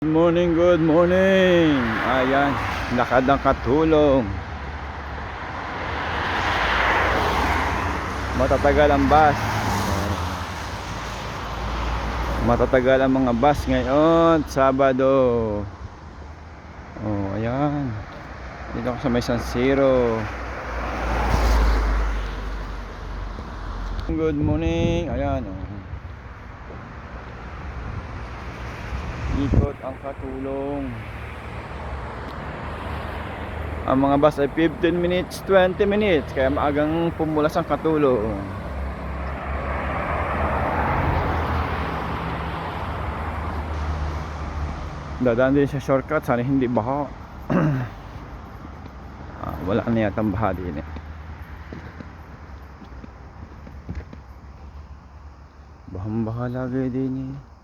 Good morning. Ayan, lakad ng katulong. Matatagal ang bus. Matatagal ang mga bus ngayon, Sabado. Oh, ayan. Dito ako sa may San Siro. Good morning. Ayan, oh. Ikot ang katulong. Ang mga bus ay 15 minutes, 20 minutes. Kaya maagang pumulas ang katulong. Dadaan din sa shortcut. Sana hindi baha. Wala na yatang baha din eh. Bahang baha lagi din eh.